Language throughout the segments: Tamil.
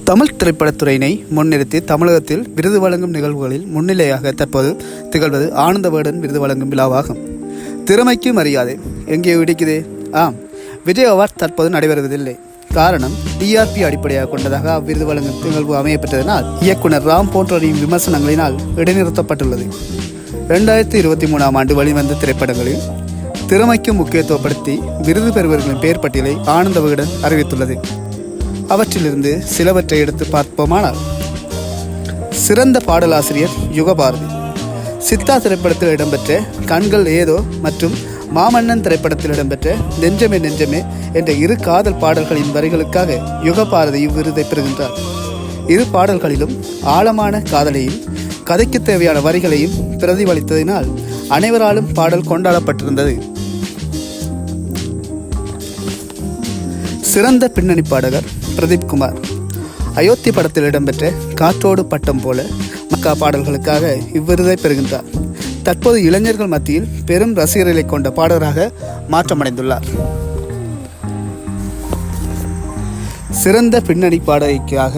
தமிழ் திரைப்படத்துறையினை முன்னிறுத்தி தமிழகத்தில் விருது வழங்கும் நிகழ்வுகளில் முன்னிலையாக தற்போது திகழ்வது ஆனந்த விகடன் விருது வழங்கும் விழாவாகும். திறமைக்கு மரியாதை எங்கேயோ இடிக்குதே. விஜய் அவார்ட் தற்போது நடைபெறுவதில்லை. காரணம், டிஆர்பி அடிப்படையாக கொண்டதாக அவ்விருது வழங்கும் நிகழ்வு அமையப்பட்டதனால் இயக்குனர் ராம் போன்றோரின் விமர்சனங்களினால் இடைநிறுத்தப்பட்டுள்ளது. 2023 ஆண்டு வெளிவந்த திரைப்படங்களில் திறமைக்கு முக்கியத்துவப்படுத்தி விருது பெறுவர்களின் பெயர் பட்டியலை ஆனந்த விகடன் அறிவித்துள்ளது. அவற்றிலிருந்து சிலவற்றை எடுத்து பார்ப்போமானால், சிறந்த பாடலாசிரியர் யுகபாரதி. சித்தா திரைப்படத்தில் இடம்பெற்ற கண்கள் ஏதோ மற்றும் மாமன்னன் திரைப்படத்தில் இடம்பெற்ற நெஞ்சமே நெஞ்சமே என்ற இரு காதல் பாடல்களின் வரிகளுக்காக யுகபாரதி இவ்விருதை பெறுகின்றார். இரு பாடல்களிலும் ஆழமான காதலையும் கதைக்கு தேவையான வரிகளையும் பிரதிபலித்ததினால் அனைவராலும் பாடல் கொண்டாடப்பட்டிருந்தது. சிறந்த பின்னணி பாடகர் பிரதீப் குமார். அயோத்தி படத்தில் இடம்பெற்ற காற்றோடு பட்டம் போல மக்கா பாடல்களுக்காக இவ்விருதை பெறுகின்றார். தற்போது இளைஞர்கள் மத்தியில் பெரும் ரசிகர்களை கொண்ட பாடகராக மாற்றமடைந்துள்ளார். சிறந்த பின்னணி பாடகிக்காக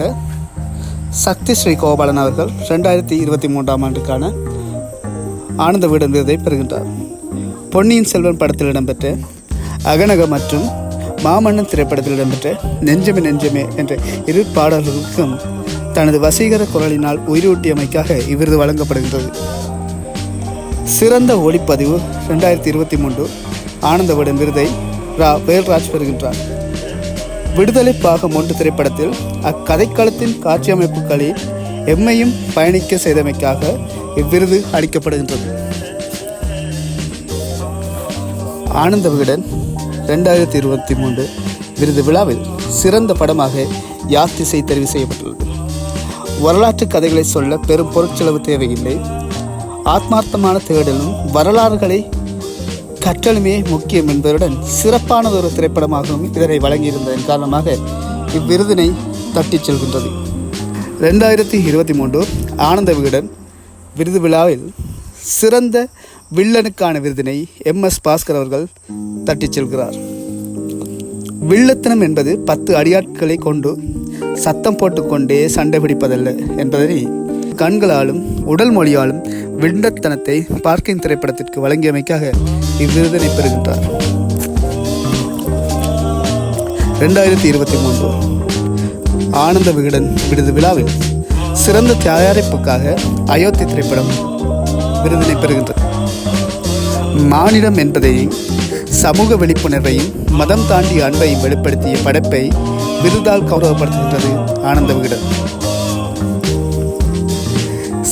சக்தி ஸ்ரீ கோபாலன் அவர்கள் 2023 ஆண்டுக்கான ஆனந்த விகடன் விருதை பெறுகின்றார். பொன்னியின் செல்வன் படத்தில் இடம்பெற்ற அகநக மற்றும் மாமன்னன் திரைப்படத்தில் இடம்பெற்ற நெஞ்சமே நெஞ்சமே என்ற இரு பாடல்களுக்கும் தனது வசீகர குரலினால் உயிரூட்டியமைக்காக இவ்விருது வழங்கப்படுகின்றது. சிறந்த ஒளிப்பதிவு 2023 ஆனந்த விகடன் விருதை வேல்ராஜ் பெறுகின்றார். விடுதலை பாகம் 1 திரைப்படத்தில் அக்கதைக்களத்தின் காட்சி அமைப்புகளில் எம்மையும் பயணிக்க செய்தமைக்காக இவ்விருது அளிக்கப்படுகின்றது. ஆனந்த விகடன் 2023 விருது விழாவில் சிறந்த படமாக யாத்திசை தெரிவு செய்யப்பட்டுள்ளது. வரலாற்று கதைகளை சொல்ல பெரும் பொருட்செலவு தேவையில்லை. ஆத்மார்த்தமான தேடலும் வரலாறுகளை கற்றலுமே முக்கியம் என்பதுடன் சிறப்பானதொரு திரைப்படமாகவும் இதனை வழங்கியிருந்ததன் காரணமாக இவ்விருதினை தட்டிச் செல்கின்றது. 2023 ஆனந்த விகடன் விருது விழாவில் சிறந்த வில்லனுக்கான விருதினை MS பாஸ்கர் அவர்கள் தட்டிச் செல்கிறார். வில்லத்தனம் என்பது 10 அடியாட்களை கொண்டு சத்தம் போட்டுக்கொண்டே சண்டை பிடிப்பதல்ல என்பதனை கண்களாலும் உடல் மொழியாலும் வில்லத்தனத்தை பார்க்கிங் திரைப்படத்திற்கு வழங்கியமைக்காக இவ்விருதினை பெறுகின்றார். 2023 ஆனந்த விகடன் விருது விழாவில் சிறந்த தயாரிப்புக்காக அயோத்தி திரைப்படம் விருதினை பெறுகின்றது. மானிடம் என்பதையும் சமூக விழிப்புணர்வையும் மதம் தாண்டிய அன்பையும் வெளிப்படுத்திய படைப்பை விருதால் கௌரவப்படுத்துகின்றது ஆனந்த விகடன்.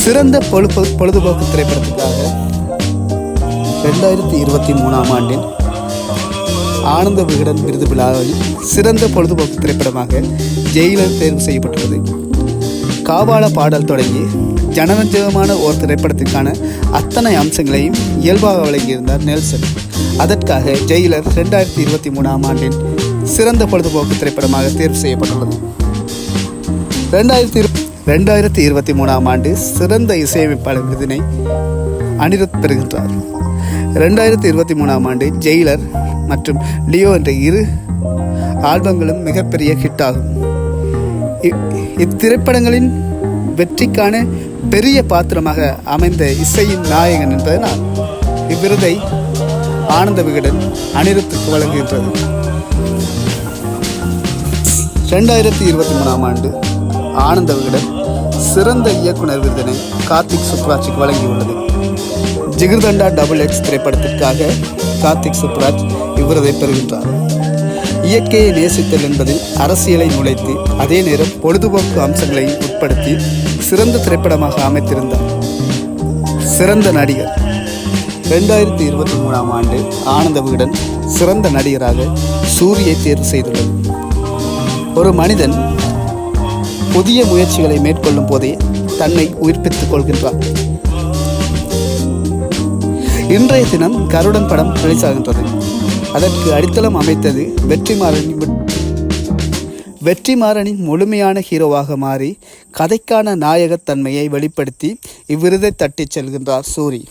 சிறந்த பொழுதுபோக்கு திரைப்படத்துக்காக 2023 ஆண்டின் ஆனந்த விகடன் விருது விழாவில் சிறந்த பொழுதுபோக்கு திரைப்படமாக ஜெயிலர் தேர்வு செய்யப்பட்டுள்ளது. காவால பாடல் தொடங்கி ஜனரஞ்சகமான ஓர் திரைப்படத்திற்கான அத்தனை அம்சங்களையும் இயல்பாக வழங்கியிருந்தார் நெல்சன். அதற்காக ஜெயிலர் 2023 ஆண்டின் சிறந்த பொழுதுபோக்கு திரைப்படமாக தேர்வு செய்யப்பட்டுள்ளது. 2023 ஆண்டு சிறந்த இசையமைப்பாளர் விருதினை அனிருத் பெறுகின்றார். 2023 ஆண்டு ஜெயிலர் மற்றும் லியோ என்ற இரு ஆல்பங்களும் மிகப்பெரிய ஹிட் ஆகும். இத்திரைப்படங்களின் வெற்றிக்கான பெரிய பாத்திரமாக அமைந்த இசையின் நாயகன் என்பதனால் இவ்விருதை ஆனந்த விகடன் அனிருத்துக்கு வழங்குகின்றது. 2023 ஆண்டு ஆனந்த விகடன் சிறந்த இயக்குனர் விருதினை கார்த்திக் சுப்ராஜுக்கு வழங்கியுள்ளது. ஜிகிர்தண்டா XX திரைப்படத்திற்காக கார்த்திக் சுப்ராஜ் இவ்விருதை பெறுகின்றார். இயற்கையை நேசித்தல் என்பதில் அரசியலை நுழைத்து அதே நேரம் பொழுதுபோக்கு அம்சங்களையும் உட்படுத்தி சிறந்த திரைப்படமாக அமைத்திருந்தார். சிறந்த நடிகர் 2023 ஆண்டு ஆனந்த விகடன் சிறந்த நடிகராக சூரியை தேர்வு செய்துள்ளது. ஒரு மனிதன் புதிய முயற்சிகளை மேற்கொள்ளும் போதே தன்னை உயிர்ப்பித்துக் கொள்கின்றார். இன்றைய தினம் கருடன் படம் ரிலீஸ் ஆகின்றது. அதற்கு அடித்தளம் அமைத்தது வெற்றிமாறனின் முழுமையான ஹீரோவாக மாறி கதைக்கான நாயகத்தன்மையை வெளிப்படுத்தி இவ்விருதை தட்டிச் செல்கின்றார் சூரி.